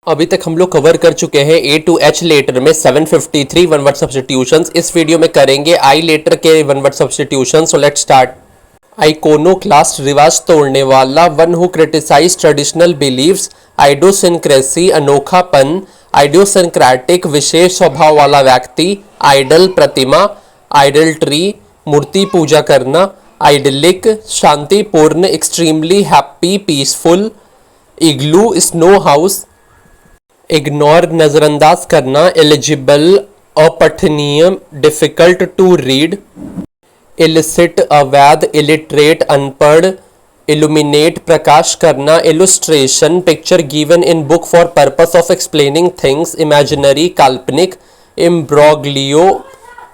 अभी तक हम लोग कवर कर चुके हैं ए टू एच लेटर में 753 वन वर्ड सब्स्टिट्यूशंस। इस वीडियो में करेंगे आई लेटर के one word substitution. So let's start. Iconoclast रिवाज तोड़ने वाला, one who criticize traditional believes, idiosyncrasy अनोखापन, आइडियोसिंक्रेटिक विशेष स्वभाव वाला व्यक्ति, आइडल प्रतिमा, आइडल्ट्री मूर्ति पूजा करना, आइडलिक शांतिपूर्ण, extremely happy peaceful, igloo snow house, ignore नजरअंदाज करना, एलिजिबल अपठनीय डिफिकल्ट टू रीड, इलिसिट अवैध, इलिटरेट अनपढ़, इल्यूमिनेट प्रकाश करना, illustration picture given in book for purpose of explaining things, imaginary काल्पनिक, इम्ब्रोग्लियो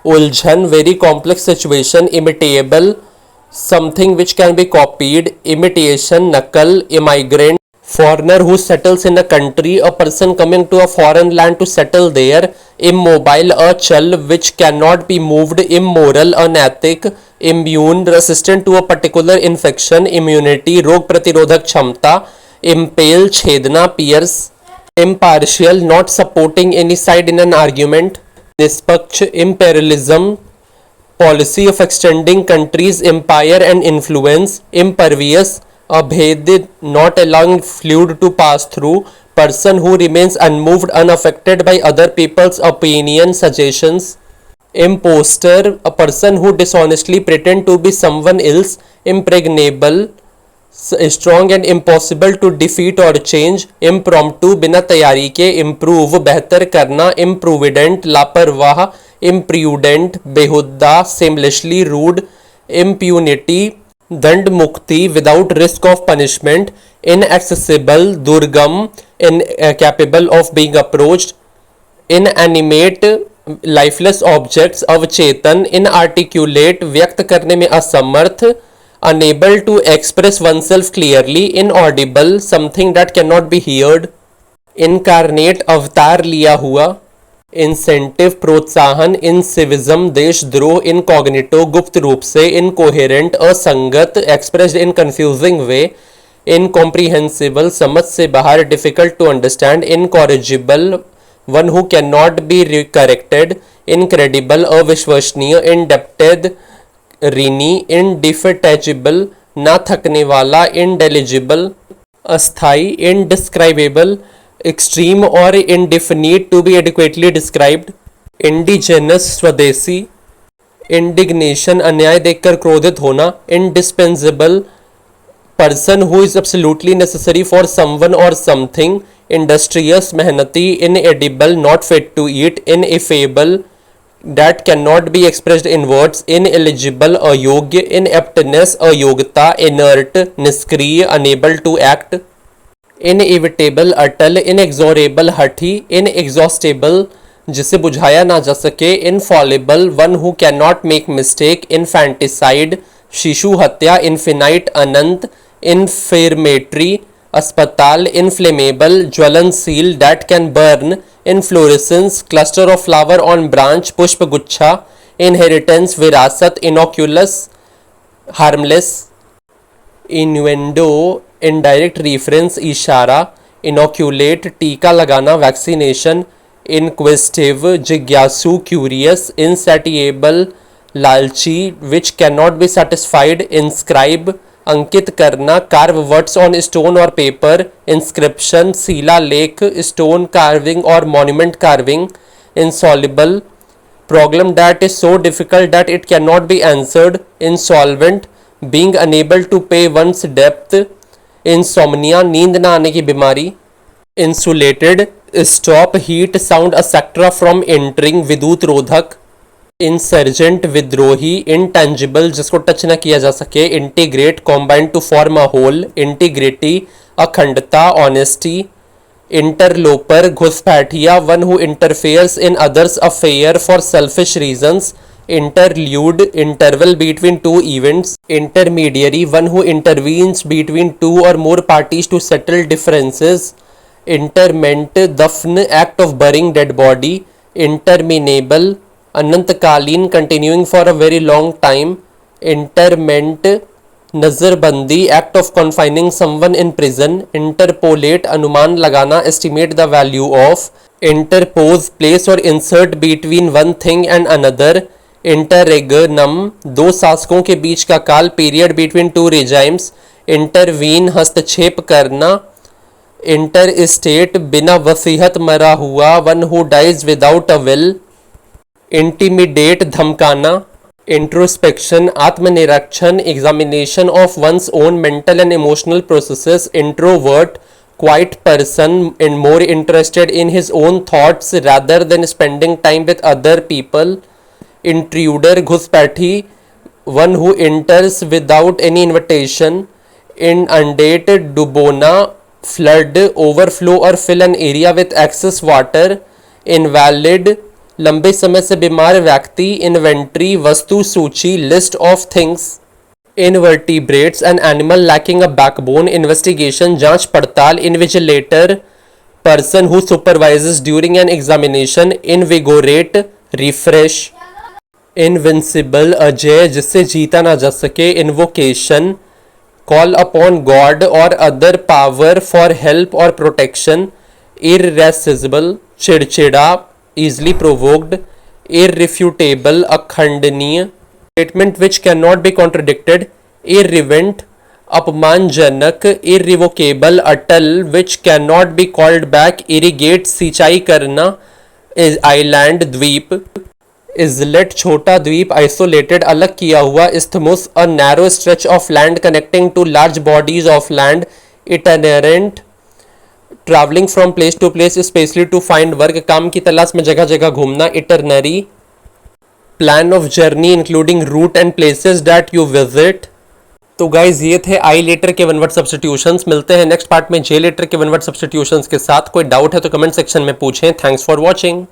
उलझन very complex situation, imitable something which can be copied, imitation नकल, immigrant foreigner who settles in a country, a person coming to a foreign land to settle there, immobile a chal which cannot be moved, immoral अनैतिक, immune resistant to a particular infection, immunity रोग प्रतिरोधक क्षमता, impale छेदना, pierce, impartial not supporting any side in an argument, निष्पक्ष imperialism policy of extending countries empire and influence, impervious अभेदित not allowing fluid to pass through, person who remains unmoved unaffected by other people's opinion suggestions, imposter a person who dishonestly pretend to be someone else, impregnable strong and impossible to defeat or change, impromptu बिना तैयारी के, improve बेहतर करना, improvident लापरवाह, imprudent बेहुदा, shamelessly rude, impunity दंड मुक्ति without risk of punishment, inaccessible दुर्गम, incapable of being approached, inanimate lifeless objects अवचेतन, इनआर्टिकुलेट व्यक्त करने में असमर्थ, unable to express oneself clearly, inaudible something that can not be heard, incarnate अवतार लिया हुआ, इंसेंटिव प्रोत्साहन, इनसिविज्म देशद्रोह, इनकॉग्निटो गुप्त रूप से, इनकोहेरेंट असंगत expressed in confusing way, incomprehensible समझ से बाहर, difficult to understand, incorrigible one who can not be corrected, incredible अविश्वसनीय, इनडेप्टेड ऋणी, इनडिफेटेजिबल ना थकने वाला, इनडेलिजिबल अस्थाई, इनडिस्क्राइबेबल एक्सट्रीम और indefinite to be adequately described, indigenous स्वदेशी, indignation अन्याय देखकर क्रोधित होना, indispensable person who is absolutely necessary for someone or something, industrious मेहनती, inedible not fit to eat, ineffable that cannot be expressed in words, ineligible अयोग्य, inaptness अयोग्यता, inert निष्क्रिय unable to act, inevitable अटल, inexorable हठी, inexhaustible जिसे बुझाया ना जा सके, infallible one who can not make mistake, infanticide शिशु हत्या, इनफिनाइट अनंत, इनफेरमेट्री अस्पताल, इनफ्लेमेबल ज्वलनशील that can burn, inflorescence cluster of flower on branch पुष्प गुच्छा, इनहेरिटेंस विरासत, innocuous harmless, innuendo indirect reference इशारा, इनोक्यूलेट टीका लगाना वैक्सीनेशन, इनक्विजिटिव जिज्ञासु क्यूरियस, इनसैटिएबल लालची which can not be satisfied, inscribe अंकित करना, कार्व वर्ड्स ऑन स्टोन और पेपर, इंस्क्रिप्शन शिला लेख, स्टोन कार्विंग और monument carving, insoluble problem that is so difficult that it can not be answered, insolvent being unable to pay one's depth, insomnia नींद न आने की बीमारी, insulated stop heat sound etcetera from entering विद्युत रोधक, insurgent विद्रोही, intangible जिसको touch न किया जा सके, integrate combined to form a whole, integrity अखंडता, ऑनेस्टी, इंटरलोपर घुसपैठिया one who interferes in others affair for selfish reasons, interlude interval between two events, intermediary one who intervenes between two or more parties to settle differences, interment dafn act of burying dead body, interminable अनंतकालीन continuing for a very long time, interment नजरबंदी act of confining someone in prison. Interpolate अनुमान लगाना estimate the value of. Interpose place or insert between one thing and another. Interregnum दो शासकों के बीच का काल. Period between two regimes. Intervene हस्तक्षेप करना. इंटर स्टेट बिना वसीहत मरा हुआ. One who dies without a will. Intimidate धमकाना. इंट्रोस्पेक्शन आत्मनिरीक्षण. Examination of one's own mental and emotional processes. Introvert quite person and more interested in his own thoughts rather than spending time with other people. Intruder घुसपैठी one who enters without any invitation. Inundate डुबोना. flood overflow or fill an area with excess water. Invalid लंबे समय से बीमार व्यक्ति. Inventory वस्तु सूची. List of things. Invertebrates an animal lacking a backbone. Investigation जांच पड़ताल. Invigilator person who supervises during an examination. Invigorate refresh. Invincible Ajay जिससे जीता ना जा सके. इन्वोकेशन कॉल अपॉन गॉड और अदर पावर फॉर हेल्प और प्रोटेक्शन. इररेसिबल चिड़चिड़ा. easily provoked. Irrefutable अखंडनीय. Statement which cannot be contradicted. Irrelevant अपमानजनक. Irrevocable Atal which cannot be called back. Irrigate सिंचाई करना. Island द्वीप. Islet छोटा द्वीप. Isolated अलग किया हुआ. Isthmus a narrow stretch of land connecting to large bodies of land. Itinerant travelling from place to place specially to find work. काम की तलाश में जगह जगह घूमना. Itinerary plan of journey including route and places that you visit. तो guys ये थे आई लेटर के वन वर्ड सब्स्टिट्यूशंस. मिलते हैं नेक्स्ट पार्ट में जे लेटर के वन वर्ड सब्स्टिट्यूशंस के साथ. कोई डाउट है तो कमेंट सेक्शन में पूछें. Thanks for watching.